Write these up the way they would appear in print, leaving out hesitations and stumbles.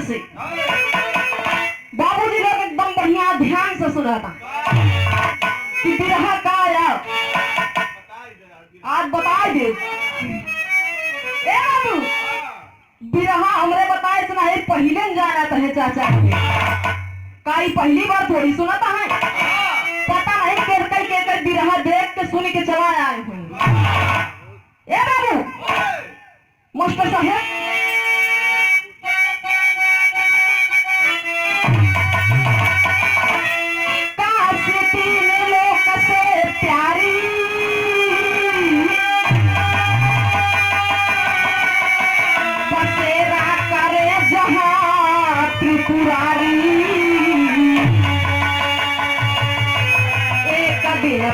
से बाबूजी लोग एकदम बढ़िया ध्यान से सुना था कि बिरहा का आया आज बता दे। ए बाबू बिरहा हमरे बताए सुना है पहले न जाना था है चाचा काई पहली बार थोड़ी सुनाता है पता नहीं के बिरहा देख के सुन के चला आए हुए। ए बाबू मास्टर साहब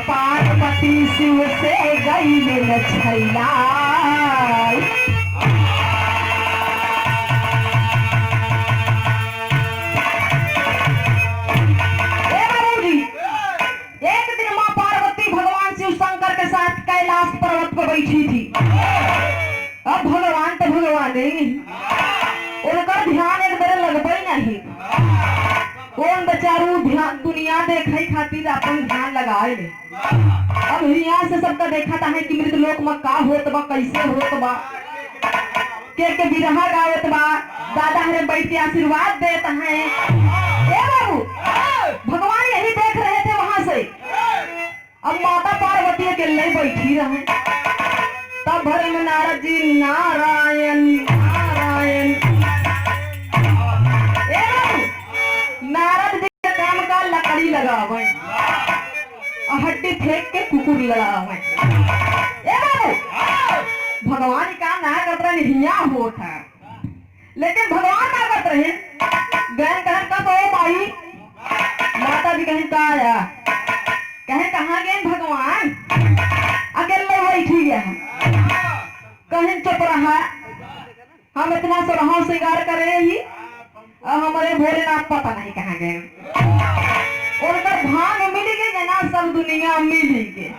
पार्वती शिव से गई न छैला। एक दिन माँ पार्वती भगवान शिव शंकर के साथ कैलाश पर्वत पर बैठी थी। अब भगवान तो भगवान नहीं उनका ध्यान एक बार लगभग नहीं कौन बेचारू ध्यान दुनिया देखे खातिर अपन ध्यान लगाए ले। अब यहाँ से सबका देखा था है कि मृत लोक में का होत बा कैसे होत बा के बिरहा गावत बा दादा हरे बैठ के आशीर्वाद देता है। ए बाबू भगवान यही देख रहे थे वहां से। अब माता पार्वती अकेले बैठी रहे तब भरे में नारद जी नारायण नारायण। नारद जी के काम का लकड़ी लगावे हड्डी फेंक के कुकुर लड़ावे। भगवान का ना करते रहे हिया होत है लेकिन भगवान ना करते रहे गहन कहन का तो माई माता जी कहन का आया कहे कहाँ गए भगवान अकेले बैठी गया कहीं चुप रहा हम इतना सुरहा श्रृंगार करे ही हमारे भोलेनाथ पता नहीं कहाँ गए उनका भाग मिल गए ना सब दुनिया मिल गए।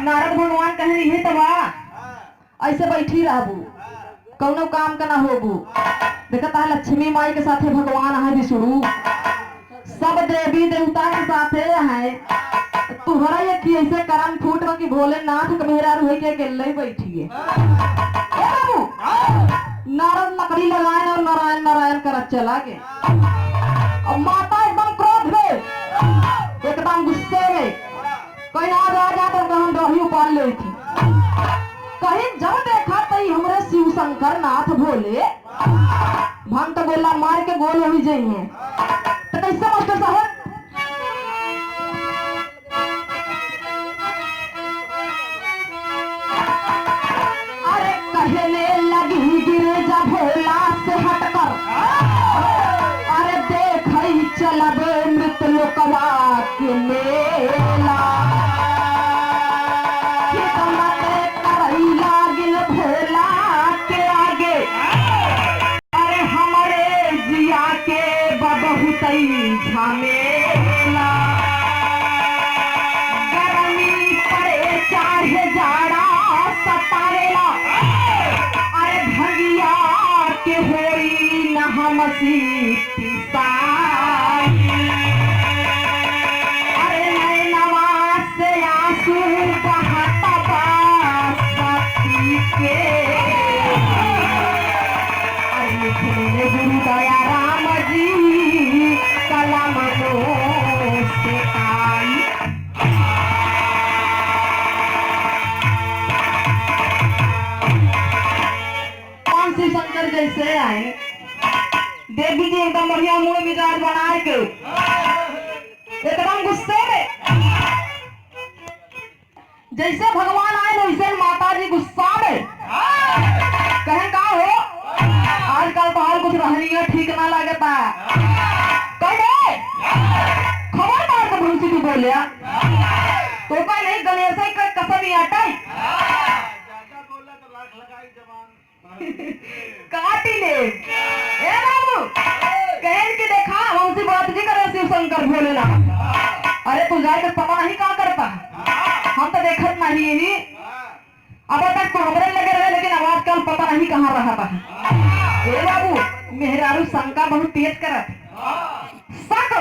नारद भगवान कह रही है तबा ऐसे बैठी रहबू कौनो काम का ना होबू देखता है लक्ष्मी माई के साथे भगवान है विष्णु सब देवी देवता के साथे है तुहरा ये कि ऐसे करम फूट कि भोलेनाथ के मेहरा रुहे के अकेले बैठी है। नारद लकड़ी लगाए और नारायण नारायण कर चला गया। अब माता एकदम क्रोध में एकदम गुस्से में कहीं आ जा तो हम रही उपाल ले थी कहीं जब देखा तई हमरे शिव शंकर नाथ भोले भंग तो बोला मार के गोल हो जाइए तो कैसे मास्टर साहब अरे कहने लगी गिरजा भोला से हटकर अरे देख चलबे मृत लोकवा के मेला करई लागिल भोला के आगे अरे हमारे जिया के बहुत झमेला गर्मी पड़े चाहे जाड़ा सतावेला अरे भगिया के होई न हमसी अरे नैनवा से आंसू बहाता बासती के अरे लिखने गुरु दया राम जी कलम से आई। श्री शंकर जैसे आए देवी जी एकदम बढ़िया मुंह मिजाज बनाए के एकदम गुस्से में जैसे भगवान आए वैसे माता जी गुस्सा में कहें का हो आजकल तो हाल कुछ रहनी ठीक ना लगता कहे खबर मार के भूसी तू बोलिया तो का नहीं गणेश का कसम ही आटा काटी ले। ए बाबू कहन के देखा हमसे बात जी करे शिव शंकर भोलेनाथ अरे तू जाकर पता नहीं कहाँ करता हम तो देखत नहीं अब तक तो हमरे लगे रहे लेकिन आवाज कल पता नहीं कहाँ रहा था। ए बाबू मेहरारू शंका बहुत तेज करत शक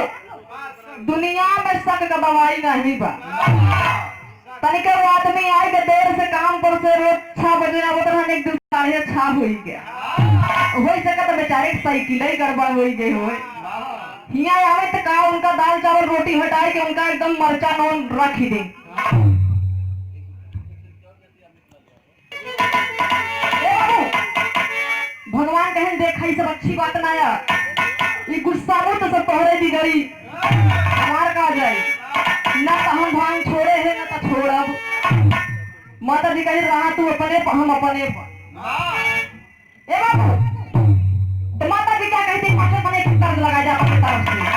दुनिया में शक का दवाई नहीं बा तनिक वो आदमी आई के देर से काम पर से रोज 6 बजे ना उतर हम एक दिन 6:30 हो गया होई सका तो बेचारे साइकिल ही गड़बड़ हो गई होए हिया आवे तो का उनका दाल चावल रोटी हटाए के उनका एकदम मरचा नून रख ही दे भगवान कहें देखा ही सब अच्छी बात ना यार ये गुस्सा हो तो सब तोहरे दी गई हमार का जाए ना तो हम भांग छोड़े है ना तो छोड़ब माता जी कही रहा तू अपने हम अपने ए बाबू तो माता जी क्या कहती पाछे मने एक कर्ज लगा जा अपनी तरफ से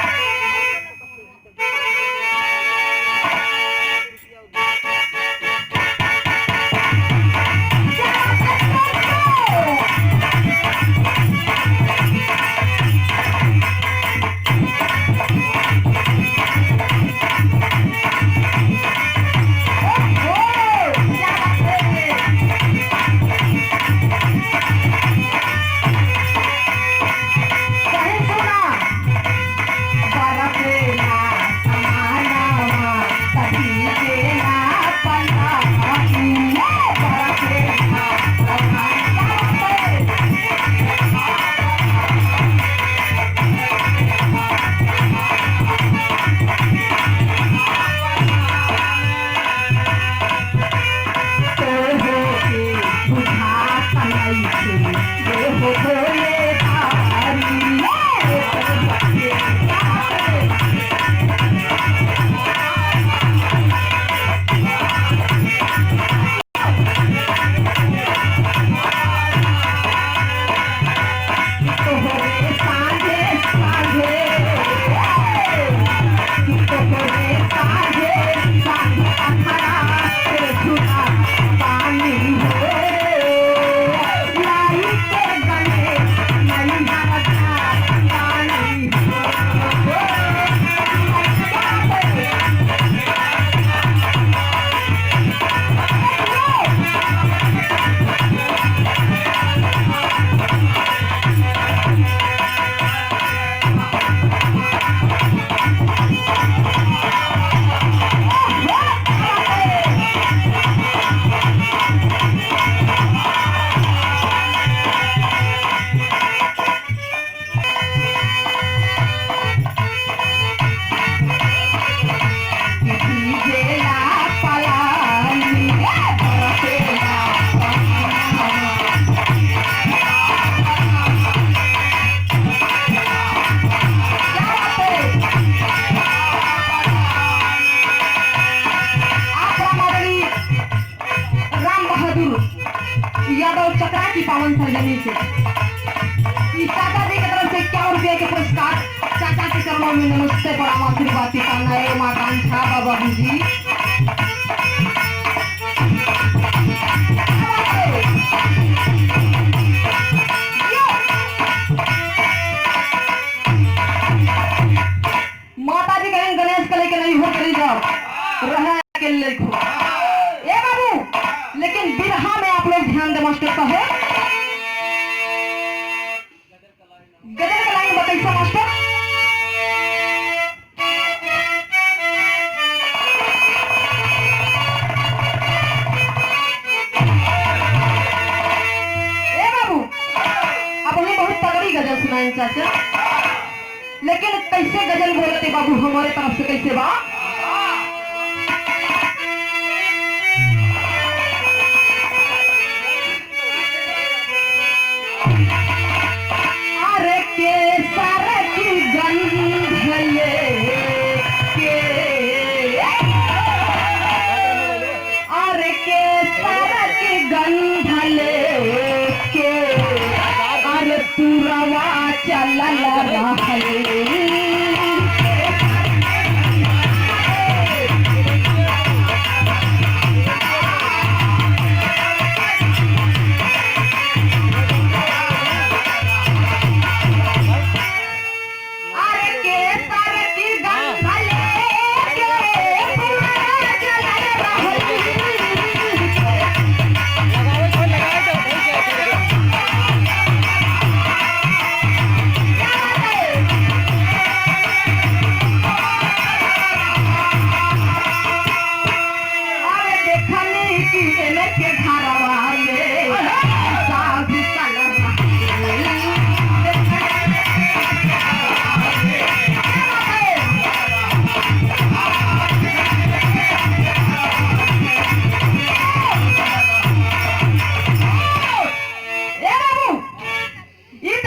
यादव चक्रा की पावन सरजमी से चाचा जी की तरफ से 51 के पुरस्कार चाचा के चरणों में नमस्ते प्रणाम आशीर्वाद की कामना है मां कांक्षा बाबा जी माता जी कहें गणेश कले के नहीं हो करी जाओ रहे के लिखो ए बाबू लेकिन बिरहा में आप लोग ध्यान दे मास्टर साहब गदर का लाइन बताइए मास्टर ए बाबू अब हमें बहुत तगड़ी गजल सुनाए चाचा लेकिन कैसे गजल बोलते बाबू हमारे तरफ से कैसे बा अरे के सारे की गंध लेके अरे के सारे की गंध लेके अरे पुरवा चल रहा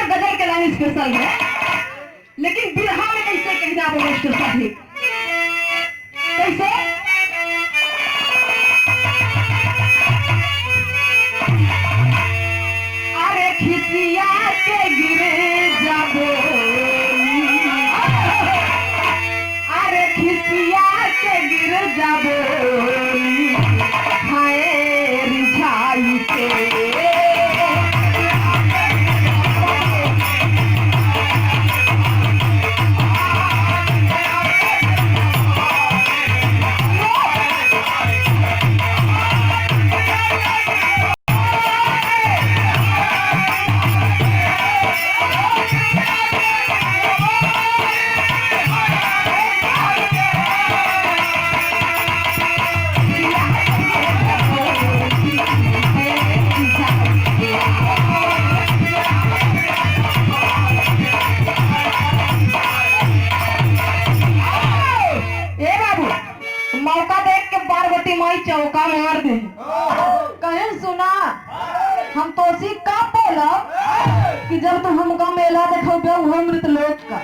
गजल के लाइन स्पेशल है, लेकिन बिरहा में कैसे कहना वो मास्टर साहब कैसे अरे खिसिया के गिरे जाबो अरे खिसिया के गिर जाबो हाय रिझाई के चौका मार दे कहीं सुना हम तो सी का बोला कि जब तुम हमका मेला देखोगे वो मृत लोक का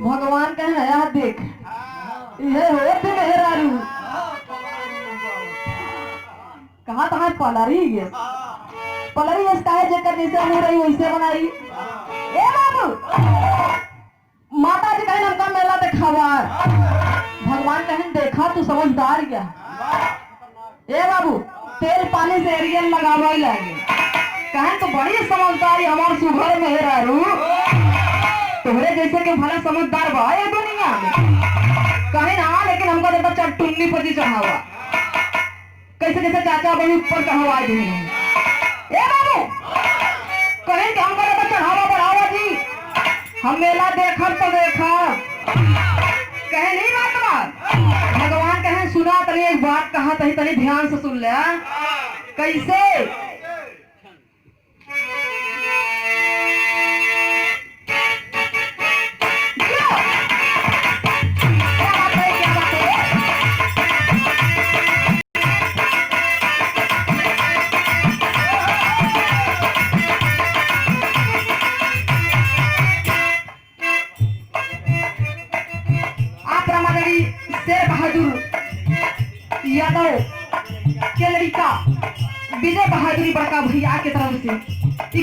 भगवान का नया देख ये होते मेरा रू कहाँ तहाँ पलरी है पलरी इसका जेकर जैसे हो रही वैसे बनाई ए बाबू माता जी कहें हमका मेला दिखावा भगवान कहें देखा तू समझदार क्या ए बाबू तेल पानी से एरियल लगावा ही लगे कहें तो बड़ी समझदारी हमारे सुघर में है रू तुम्हारे जैसे के भला समझदार बा ये दुनिया में कहें ना लेकिन हमको तो बच्चा टुन्नी पति चढ़ावा कैसे जैसे चाचा बड़ी ऊपर चढ़ावा दे ए बाबू कहें कि हमको तो चढ़ावा बढ़ावा जी हम मेला देखा तो देखा कहे नहीं बात भगवान कहे सुना तनी एक बात कहा तनी तनी ध्यान से सुन ले कैसे शेर बहादुर यादव के लड़का विजय बहादुर बड़का भैया के तरफ से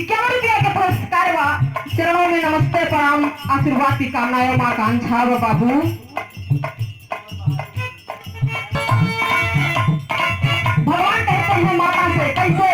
51 रुपया के पुरस्कार बा चरणों में नमस्ते प्रणाम आशीर्वाद की कामना माँ कांक्षा बाबू भगवान कहते हैं माता से कैसे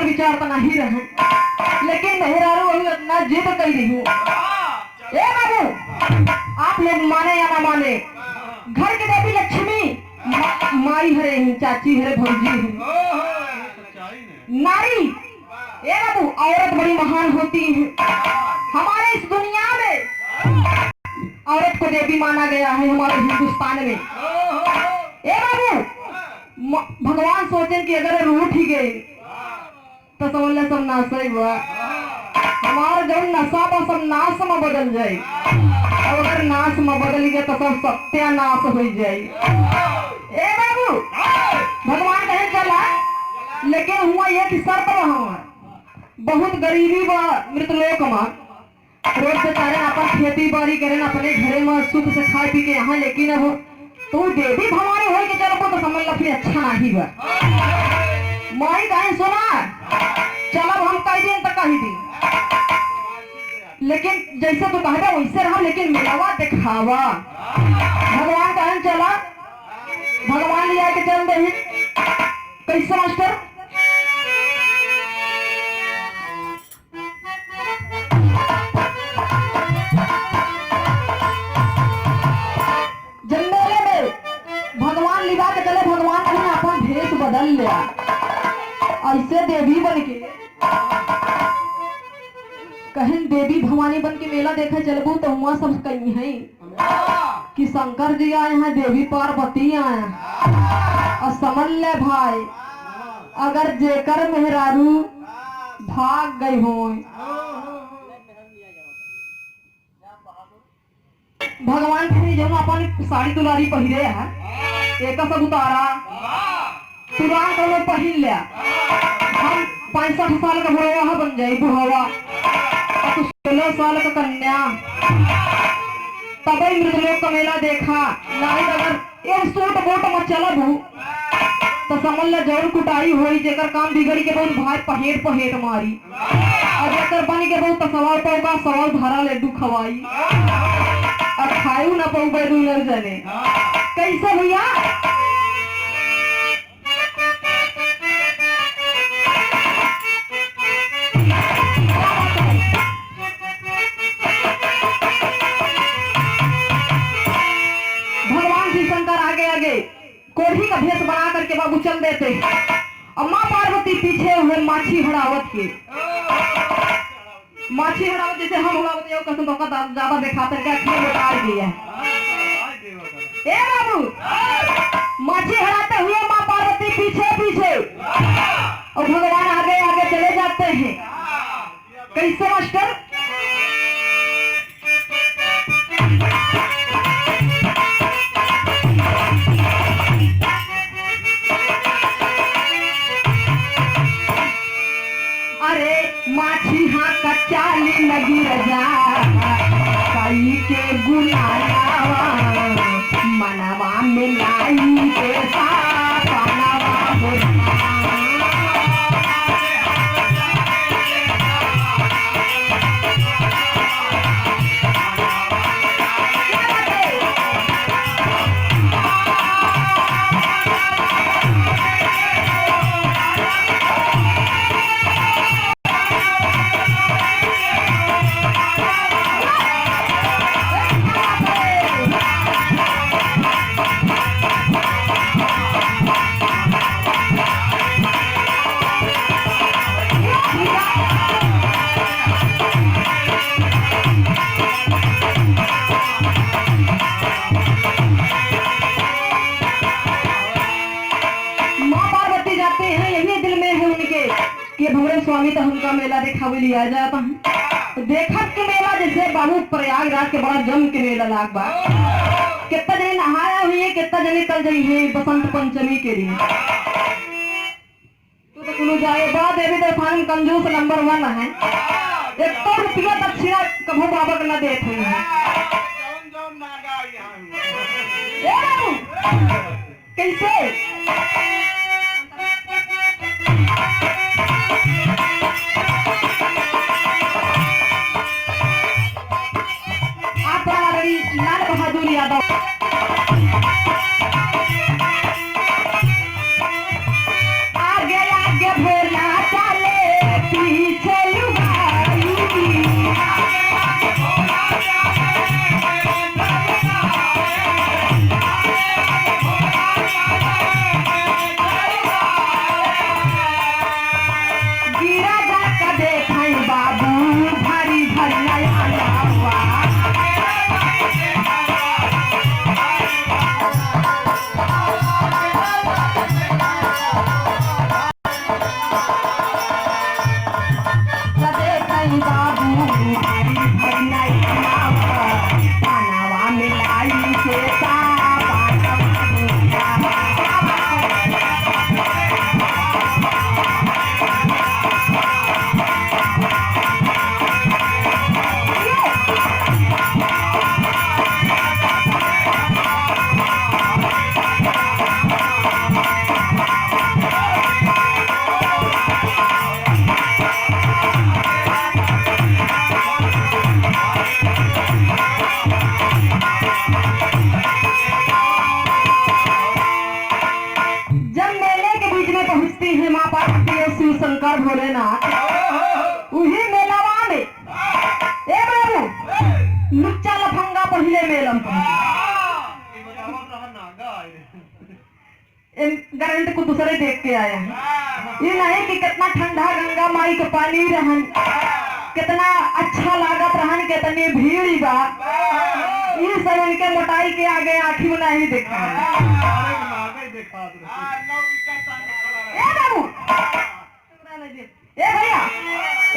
विचार तो नहीं रहे लेकिन मेहरारू वही इतना जिद कर रही हूँ ए बाबू आप लोग माने या ना माने घर के देवी लक्ष्मी माई हरे चाची हरे भौजी नारी ए बाबू औरत बड़ी महान होती है हमारे इस दुनिया में औरत को देवी माना गया है हमारे हिंदुस्तान में। ए बाबू, भगवान सोचे कि अगर रूठ ही गए तो समझ ले सब नाश हुआ, हमारा जो नशा बा सब नाश में बदल जाए, और अगर नाश में बदल गया तो सब सत्यानाश हो जाए। ए बाबू, भगवान कहे चला, लेकिन हुआ यह कि शर्त रहा, बहुत गरीबी बा मृतलोक में, रोज बेचारे अपन खेती बाड़ी करें अपने घरे में सुख से खाए पी के यहाँ, लेकिन अब तू देवी भवानी हो के चलो तो समझ ला फिर अच्छा नहीं बा। माई कहे सुना, चलो हम कह दिन तक कही दी, लेकिन जैसे तू कहबे वैसे रहा, लेकिन मिलावा दिखावा। भगवान कहे चला, भगवान लिया के चल दे। कैसे मास्टर? जंगले में भगवान लिवा के चले, भगवान ने अपन भेष बदल लिया, ऐसे देवी बन के कहें देवी भवानी बन के मेला देखा चलबू तो वहां सब कहीं है कि शंकर जी आए हैं, देवी पार्वती आए हैं। और समझ ले भाई, अगर जेकर मेहरारू भाग गई हो, भगवान कहीं जब अपन साड़ी दुलारी पहिरे है, एक सब उतारा तुरंत लोग पहिन लिया, हम 65 साल का बुढ़वा बन जाये, बुढ़वा 16 साल का कन्या, तब मृतलोक का मेला देखा। नहीं अगर एक सूट बोट में चलब हूँ तो समझ ल जरूर कुटाई हुई, जेकर काम बिगड़ी के बहुत भाई पहेट पहेट मारी, और जेकर बन के बहुत सवाल पौगा सवाल धरा लड्डू खवाई, और खायू न पऊ बैदू न जने। कैसे भैया? कोढ़ी का भेष बना करके बाबू चल देते, और माँ पार्वती पीछे हुए माछी हड़ावत के, माछी हड़ावत जैसे हम हड़ावत यो कसम तो ज्यादा दिखाते क्या अखियों में डाल दिया। ए बाबू, माछी हड़ाते हुए माँ पार्वती पीछे पीछे, और भगवान आगे आगे चले जाते हैं। कैसे मास्टर? माछी हाँ कचाली लगी रजा, कई के गुनावा मनवा में लाई के साथ स्वामी तो हमका मेला देखा लिया जाता है। देखत के मेला जैसे बाबू प्रयागराज के बड़ा जम के मेला लाग बा, कितना जने नहाया हुई है, कितना जने कल गई है बसंत पंचमी के लिए। तो कुल जाए बा देवी देवतान कंजूस नंबर 1 है, 1 रुपया दक्षिणा कभू बाबा न देते हैं। कैसे लाल बहादुर यादव आगे आगे भोला चले पीछे लुगाई, भोलेनाथ उही मेलावा में ए बाबू लुच्चा लफंगा पहिले मेलम गारंटी को दूसरे देख के आया है। ये नहीं कि कितना ठंडा गंगा माई के पानी रहन, कितना अच्छा लागत रहन, कितनी भीड़ बा, ये सब इनके मोटाई के आगे आँखी में नहीं देखा ए बाबू ए भैया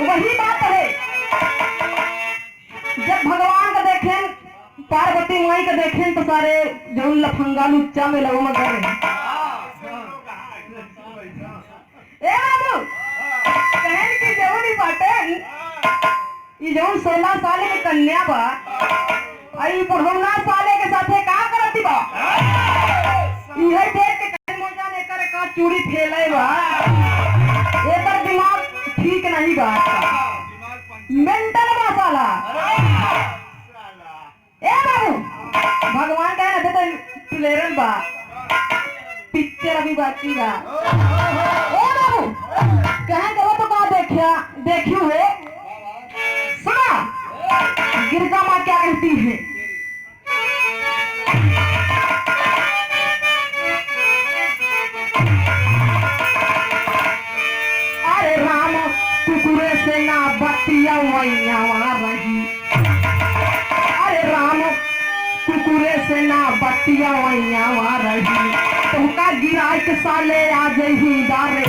वही बात है। जब भगवान का देखें पार्वती माई का देखें तो सारे जो लफंगा लुच्चा में लगो मगर ए बाबू कहन की जरूरी बाटे ये जो 16 साल के कन्या बा आई 15 साल के साथे का करती बा ये देख के कहन मजा ने करे का चूड़ी फेले बा एकर दिमाग ठीक नहीं बा मेंटल बा साला ए बाबू भगवान कहे ना तो प्लेरन बा पिक्चर अभी बाकी बा ए बाबू कहे तो तो का देखियो है सुना गिरजा माँ क्या कहती है अरे राम कुकुरे से ना बतिया वैया रही, अरे राम कुकुरे से ना बतिया वैया रही, तुमका गिरा के साले आ जही दारे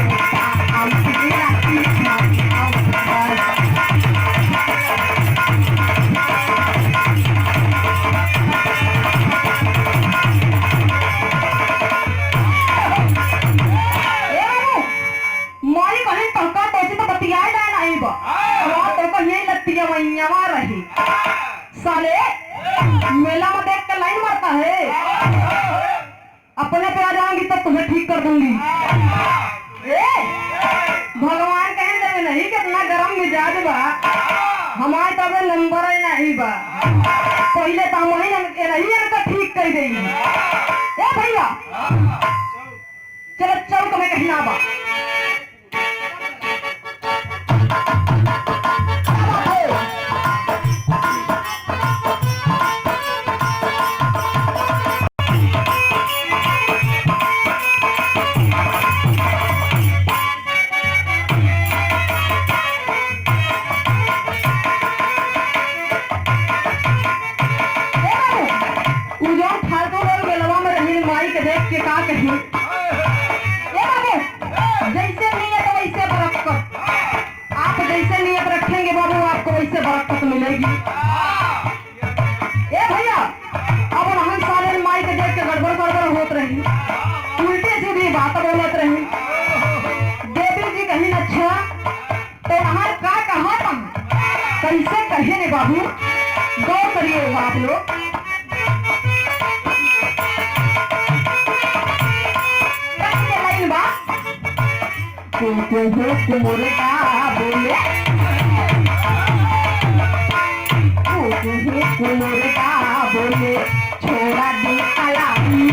रही साले मेला में देख के लाइन मारता है, अपने पे आ जाऊंगी तब तुम्हें ठीक कर दूंगी। ए भगवान कहें जब नहीं कितना गरम मिजाज बा हमारे तब नंबर ही नहीं बा पहले तो हम नहीं इनका ठीक कर देंगे। ए भैया चलो चल तुम्हें कहना बा जैसे नियत वैसे बरकत, आप जैसे नियत रखेंगे बाबू आपको वैसे बरकत मिलेगी। ए भैया अब हम सारे माई के देख के गड़बड़ गड़बड़ होत रही, उल्टे सीधी बात बोलत रही। देवी जी कहीं अच्छा तो हमारे का कहा तुम कैसे कहे ने बाबू गौर करिए आप लोग। मुर्गा बोले मुर्गा बोले छोड़ा दे कलाई,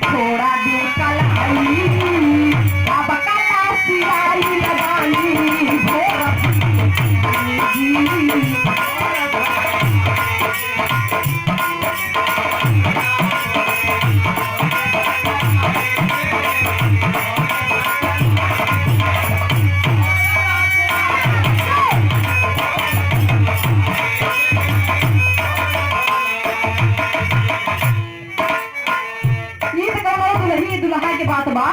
छोड़ा दे कलाई, अब कला सिलाई लगानी दुल्हा के बात बा,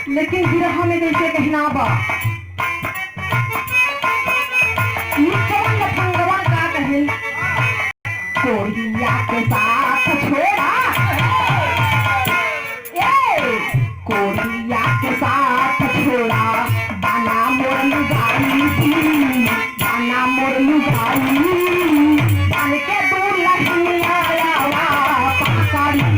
लेकिन बिरहा में जैसे कहना बा भगवान का कहे कोरिया के साथ छोड़ा, कोरिया के साथ छोड़ा दाना मोर लुगाई, दाना मोर लुगाई बन के दूर लगी आया पाकड़ी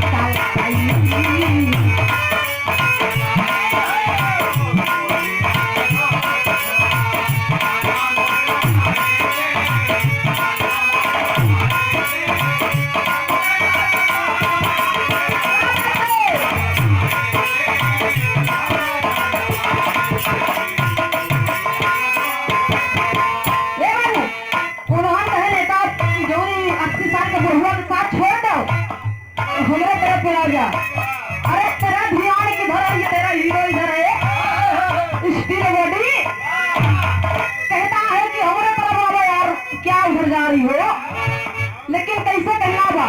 हमरे तरफ पे आ जा। अरे तेरा ध्यान किधर है? ये तेरा हीरो इधर है, स्टील बॉडी। कहता है कि हमरे तरफ आओ यार, क्या उधर जा रही हो? लेकिन कैसे कहना बा?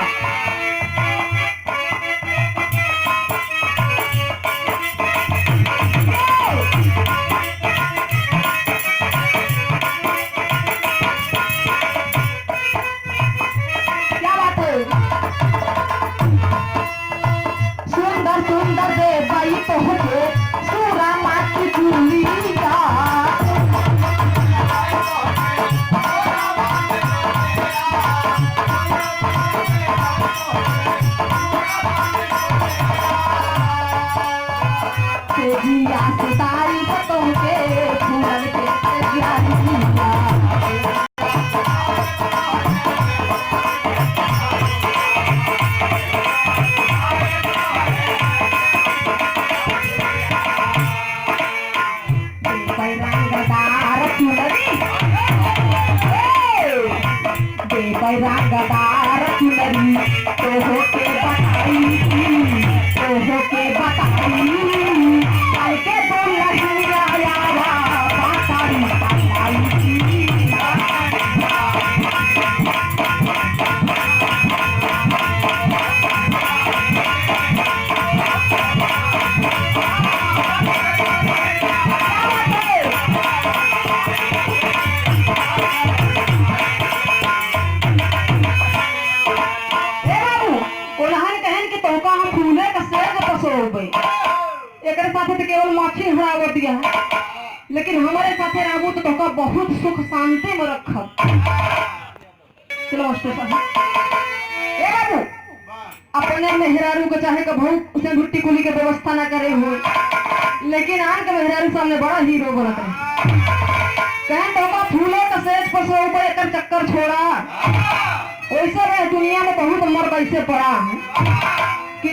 क्या बात है? सुंदर सुंदर दे भाई तो होते सूरा माटी चूली का। तेजिया सितारी बतों के फूल के तेजिया दिया। रंगदार चुनरी तो होके बताई थी, तो होके बताई कल के तो लड़कियां यारा बातारी बताई थी। एक साथ तो केवल माछी हराव दिया है, लेकिन हमारे साथे रहू तो तोका बहुत सुख शांति में रखब। चलो मास्टर साहब, ए बाबू अपने मेहरारू को चाहे कभू उसे भुट्टी कुली के व्यवस्था ना करे हो, लेकिन आन के मेहरारू सामने बड़ा हीरो बनत है। कहें तोका फूले का सेज पर सो ऊपर एक चक्कर छोड़ा। वैसे में दुनिया में बहुत मर्द ऐसे पड़ा है कि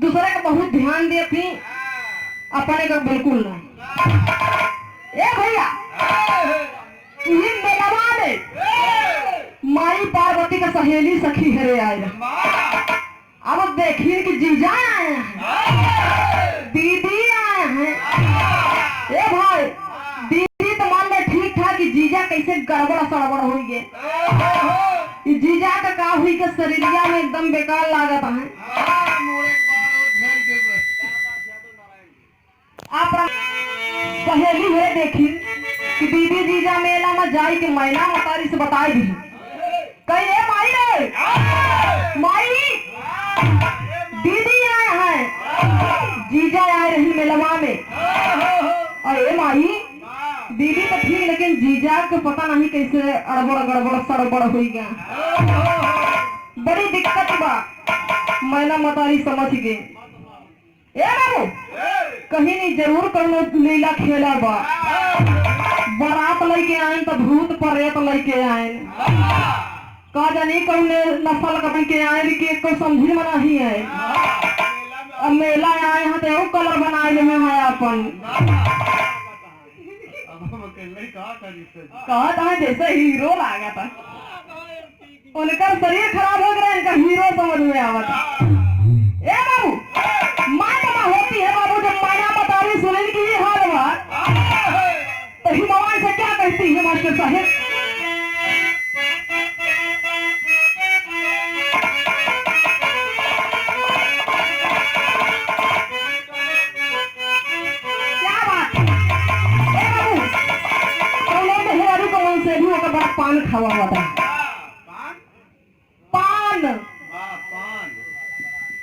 दूसरे का बहुत ध्यान दिए थी, अपने का बिल्कुल नहीं। ए भैया ये मेलवा में माई पार्वती का सहेली सखी हरे आए। अब देखिए कि जीजा आए हैं, दीदी आए हैं। ए भाई दीदी तो मान ले ठीक था कि जीजा कैसे गड़बड़ सड़बड़ हुई गे। जीजा का का हुई के शरीरिया में एकदम बेकार लागत है। आप सहेली है देखी कि दीदी जीजा मेला में जाई के मैना मतारी से बताई दी कहीं रे माई रे माई दीदी आए हैं, जीजा आए रही मेलवा में। अरे माई दीदी तो ठीक, लेकिन जीजा को पता नहीं कैसे अड़बड़ गड़बड़ सड़बड़ हुई गया। बड़ी दिक्कत बा, मैना मतारी समझ गए। ए बाबू कहीं नहीं जरूर कौनो लीला खेला बा। बारात लेके आए तो भूत प्रेत लेके आए, का जानी कौन नस्ल कभी के आए कि को समझी में नहीं है। अब मेला आए हैं तो कलर बनाए ले है अपन। कहा था जैसे हीरो लागा था, उनका शरीर खराब हो गया, इनका हीरो समझ में आवा था। ए बाबू माँ बता होती है बाबू, जब माया बतारी सुने की ये हाल हुआ तो हिमवान से क्या कहती है मास्टर साहब? क्या बात ए बाबू, तो लोग मेहरारू को मन से भी होकर बड़ा पान खावा हुआ था। पान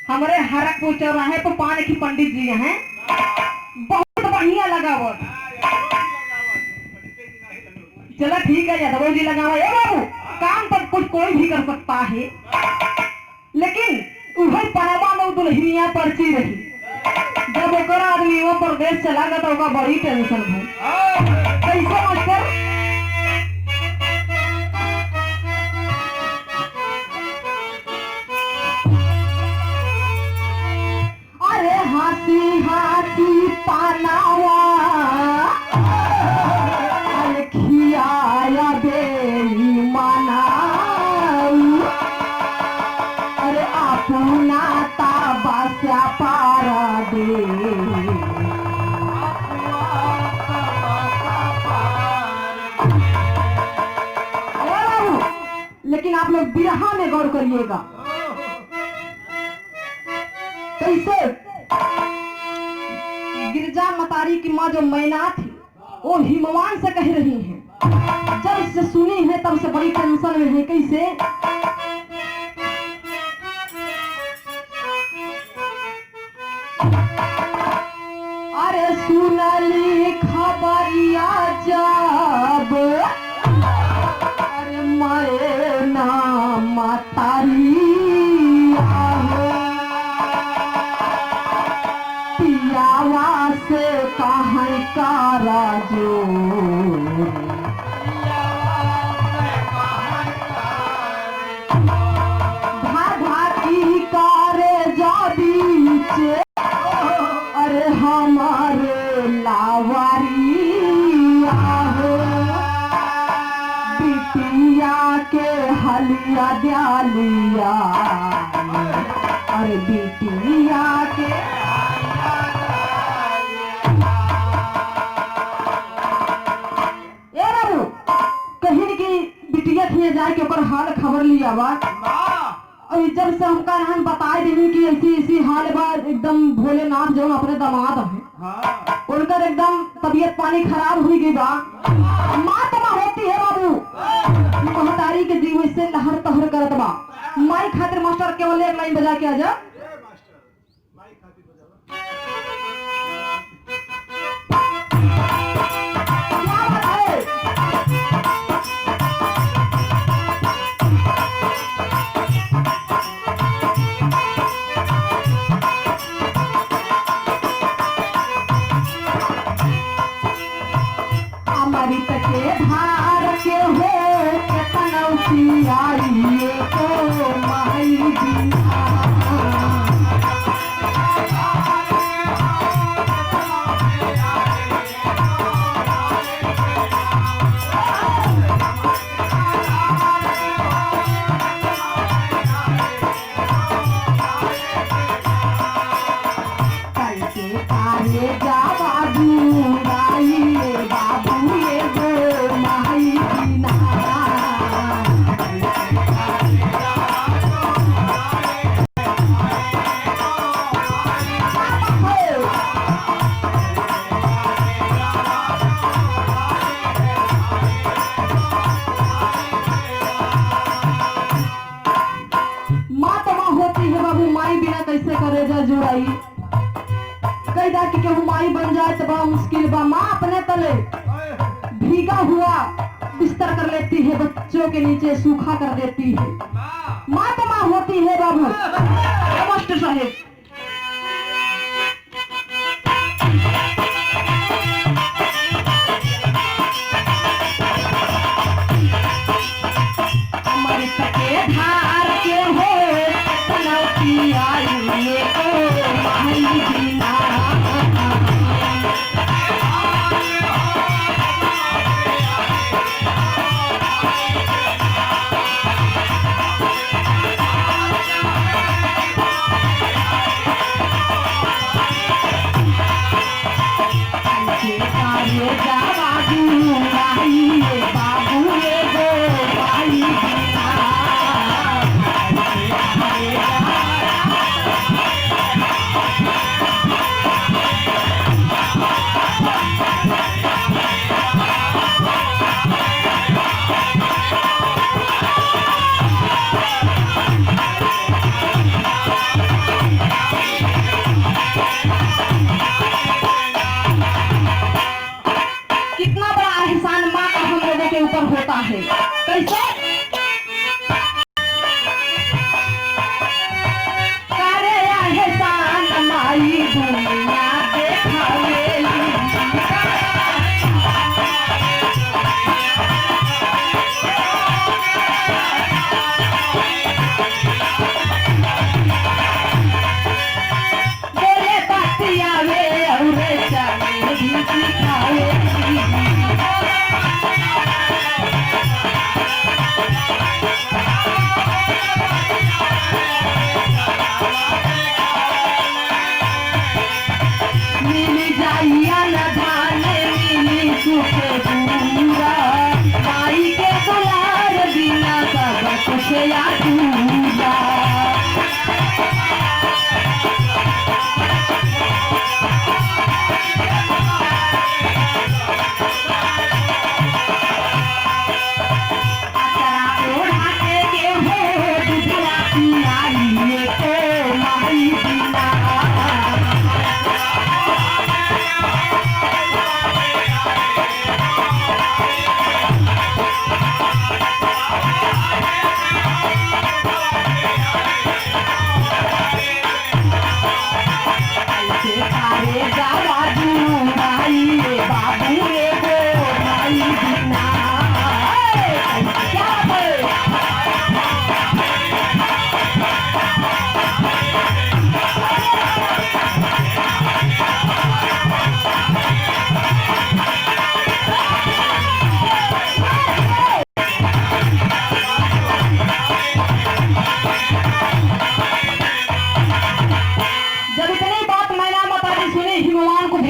हमारे हरकपुर चौराहे तो पान की पंडित जी हैं, बहुत बढ़िया लगा वो। चलो ठीक है यादव जी लगाओ। ये बाबू काम तो कुछ कोई भी कर सकता है, लेकिन वही पनामा में दुल्हनिया पर्ची रही। जब एक आदमी वो प्रदेश चला गया तो उसका बड़ी टेंशन है। कैसे मास्टर? अरे हाथी हाथी पानावा खियाया बेईमाना। अरे आप पुनाता बास्या पारा दे। लेकिन आप लोग बिरहा में गौर करिएगा कैसे गिरजा मतारी की माँ जो मैना थी वो हिमवान से कह रही है, जब से सुनी है तब से बड़ी टेंशन में है। कैसे अरे सुनली खबरिया जब अरे मैना मतारी पियावा से कहाँ का राजो भागी कारे जा बीचे अरे हमारे लावारी बिटिया के हलिया दिया अरे बिटिया के कहीं की बिटिया थी जाए के ऊपर हाल खबर लिया बा। और जब से हमका रहन बताए देनी कि ऐसी ऐसी हाल बा, एकदम भोलेनाथ जो अपने दामाद है उनका एकदम तबीयत पानी खराब हुई गई बा। माँ तमा होती है बाबू महतारी के जीव से लहर तहर करत बा। माई खातिर मास्टर केवल एक लाइन बजा के आजा। अमृत के धार के हो कनौती आई तो माई बिना कैसे कार्य जावा दूराई बाबू ये गो माई बिना माँ तो माँ होती है बाबू, माई बिना कैसे करे जा जुड़ाई। कई दा कि केहू माई बन जाए तो बड़ा मुश्किल बा। माँ अपने तले भीगा हुआ बिस्तर कर लेती है, बच्चों के नीचे सूखा कर देती है। माँ तो माँ होती है बाबू। मास्टर साहेब अमृत के धार के हो कनौती आई ये तो माई बिना ये जावा दूराई ये बाबू ये गो माई बिना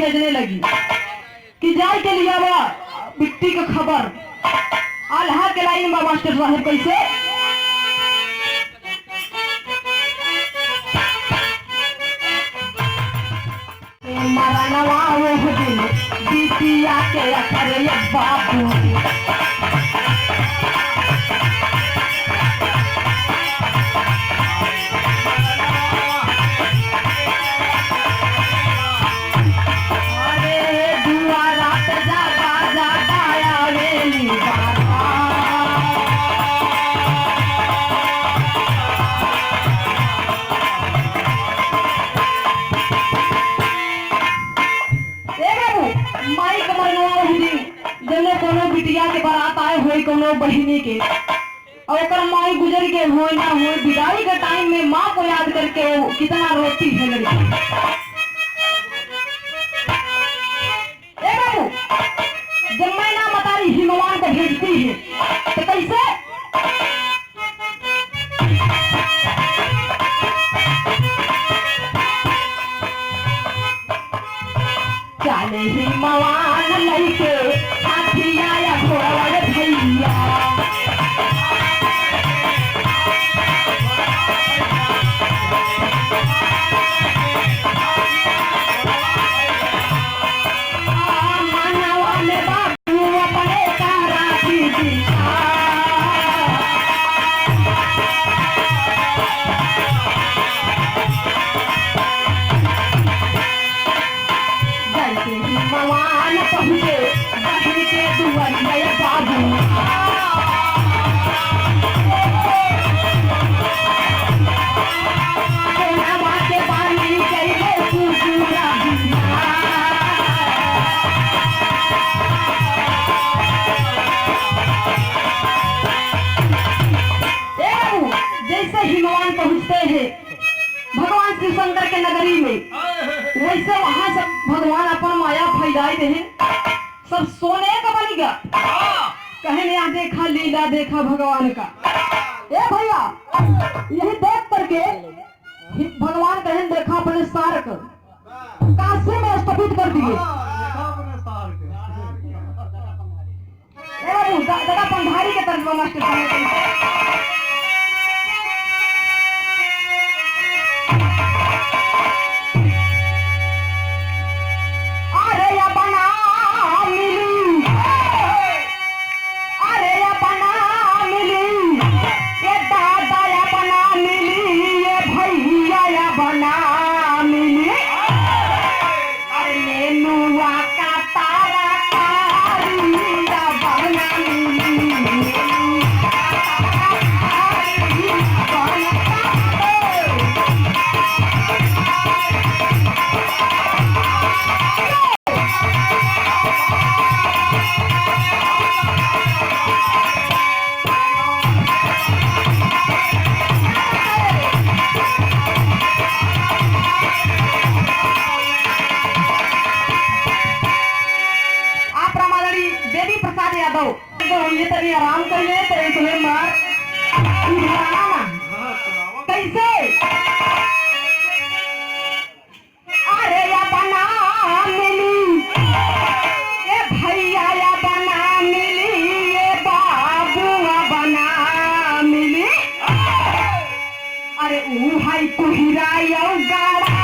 भेजने लगी कि जाए के लिए बा बिट्टी का खबर। आल्हा के लाइन में मास्टर साहब कैसे मरनवा वो दिन बिटिया के अखरे बाबू बिटिया के बारात आए हुए कोनो बहिनी के और माई गुजर के हो ना हो विदाई के टाइम में माँ को याद करके वो कितना रोती है लड़की। ए बाबू जब मैं ना मतारी हिमवान को भेजती है तो कैसे चाले हिमवान लइके हाथिया या घोड़ा भैया भगवान शिव शंकर के नगरी में वैसे वहां सब भगवान अपन माया फैलाई रहे सब सोने का बन गया। कहने यहाँ देखा लीला देखा भगवान का। ए भैया यही देख करके भगवान कहने देखा अपने सार को काशी में स्थापित कर दिए। दादा पंधारी के तर्ज मास्टर ये तभी आराम करिए तो तुम्हें मार कैसे अरे या बना मिली ये भैया या बना मिली ये बाबू बना मिली अरे ऊ हाई कुहिरा यो गाड़ा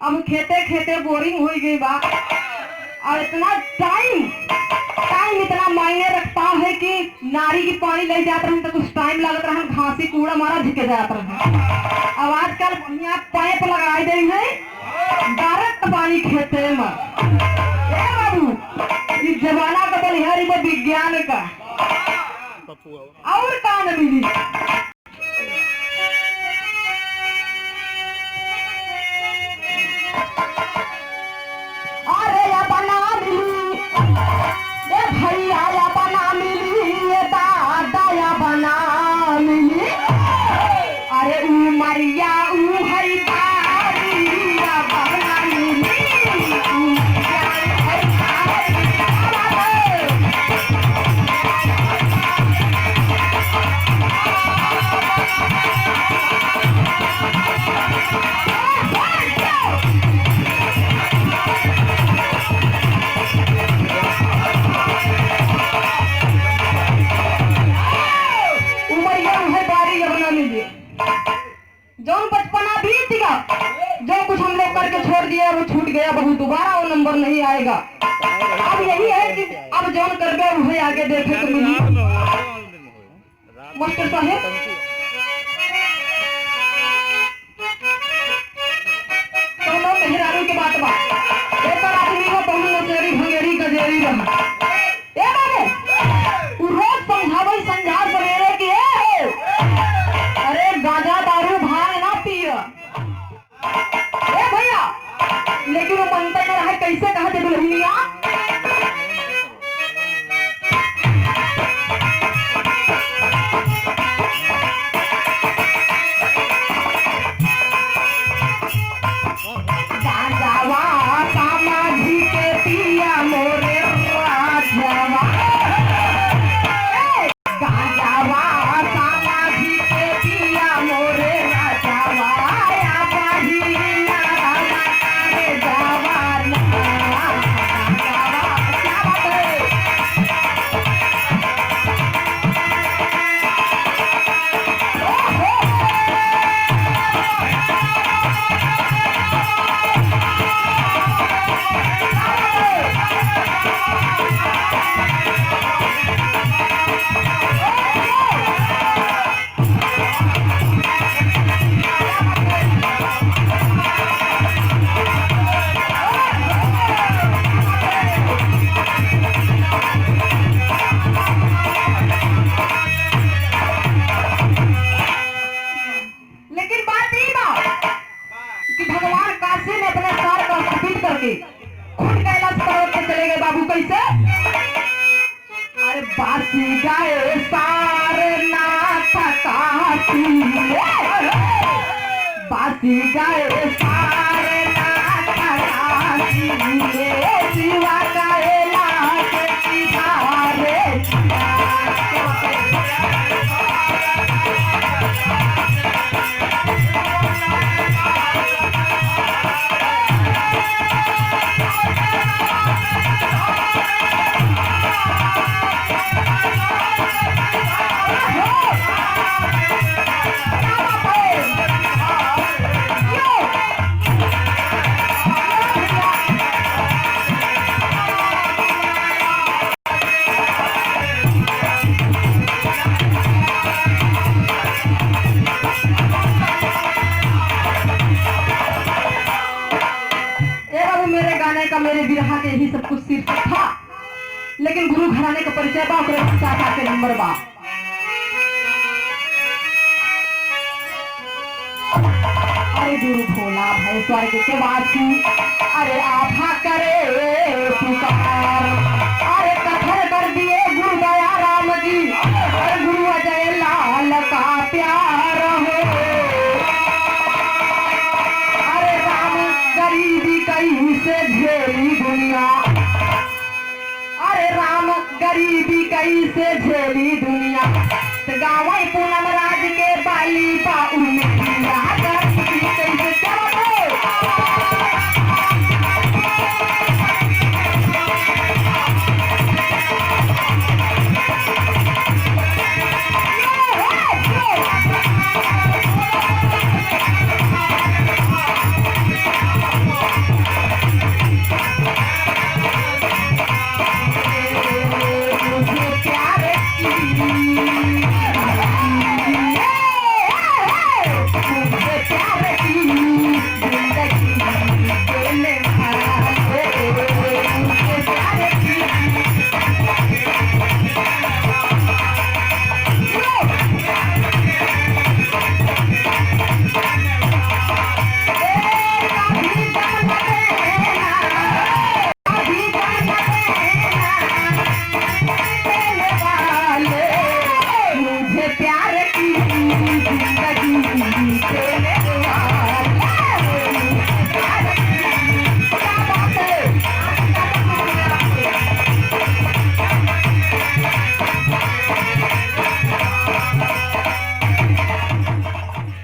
अब खेते खेते बोरिंग हो गई बा और इतना टाइम इतना मायने रखता है कि नारी की पानी ले जाते रहे तो कुछ टाइम लगत रहा घासी कूड़ा मारा झिके जाता रहा। अब आजकल बढ़िया पाइप लगाई दे है डायरेक्ट पानी खेते में। बाबू इस जमाना का बलिहारी में विज्ञान का और काम मिली उमरिया ऊ है बारी अब ना मिली उमरिया है बारी। जौन बचपना बीत गया, जो कुछ हम लोग करके छोड़ दिया वो छूट गया, बहु दोबारा वो नंबर नहीं आएगा। अब यही है कि अब जौन कर गए वही आगे देखे तो मिली। मास्टर साहेब दोनों मेहरारू के बात बा, एक आदमी को बहु नसेरी भंगेरी गजेरी रहा। ए बाबू रोज समझावे संझा सवेरे की अरे गांजा दारू भांग ना पियो। ए भैया लेकिन वो मनता न रहा, कैसे कहा थे दुल्हनिया गांजावा समाधि के पिया मोरे राजवा, गांजावा समाधि के पिया मोरे राजवा या बढ़िया रामा रे जवाना गांजावा क्या बात है। लेकिन बात यही बात कि भगवान काशी में अपने सार का स्थापित करके खुद कैलाश पर्वत पर चले गए। बाबू कैसे? अरे बासी गाए सारे नाथ काशी, बासी गाए सारे नाथ काशी शिवा कैलाश सिधारे। मेरे विरहा के यही सब कुछ शीर्षक था, लेकिन गुरु घराने का परिचय बा चाचा के नंबर बा। अरे गुरु भोला भाई स्वर्ग के वासी, अरे आभा करे पुकार, अरे कथन कर दिए गुरु दया राम जी, अरे गुरु अजय लाल का प्यार हो। अरे राम गरीबी कहीं से झेली दुनिया, अरे राम गरीबी कहीं से झेली दुनिया, गाँव पुनः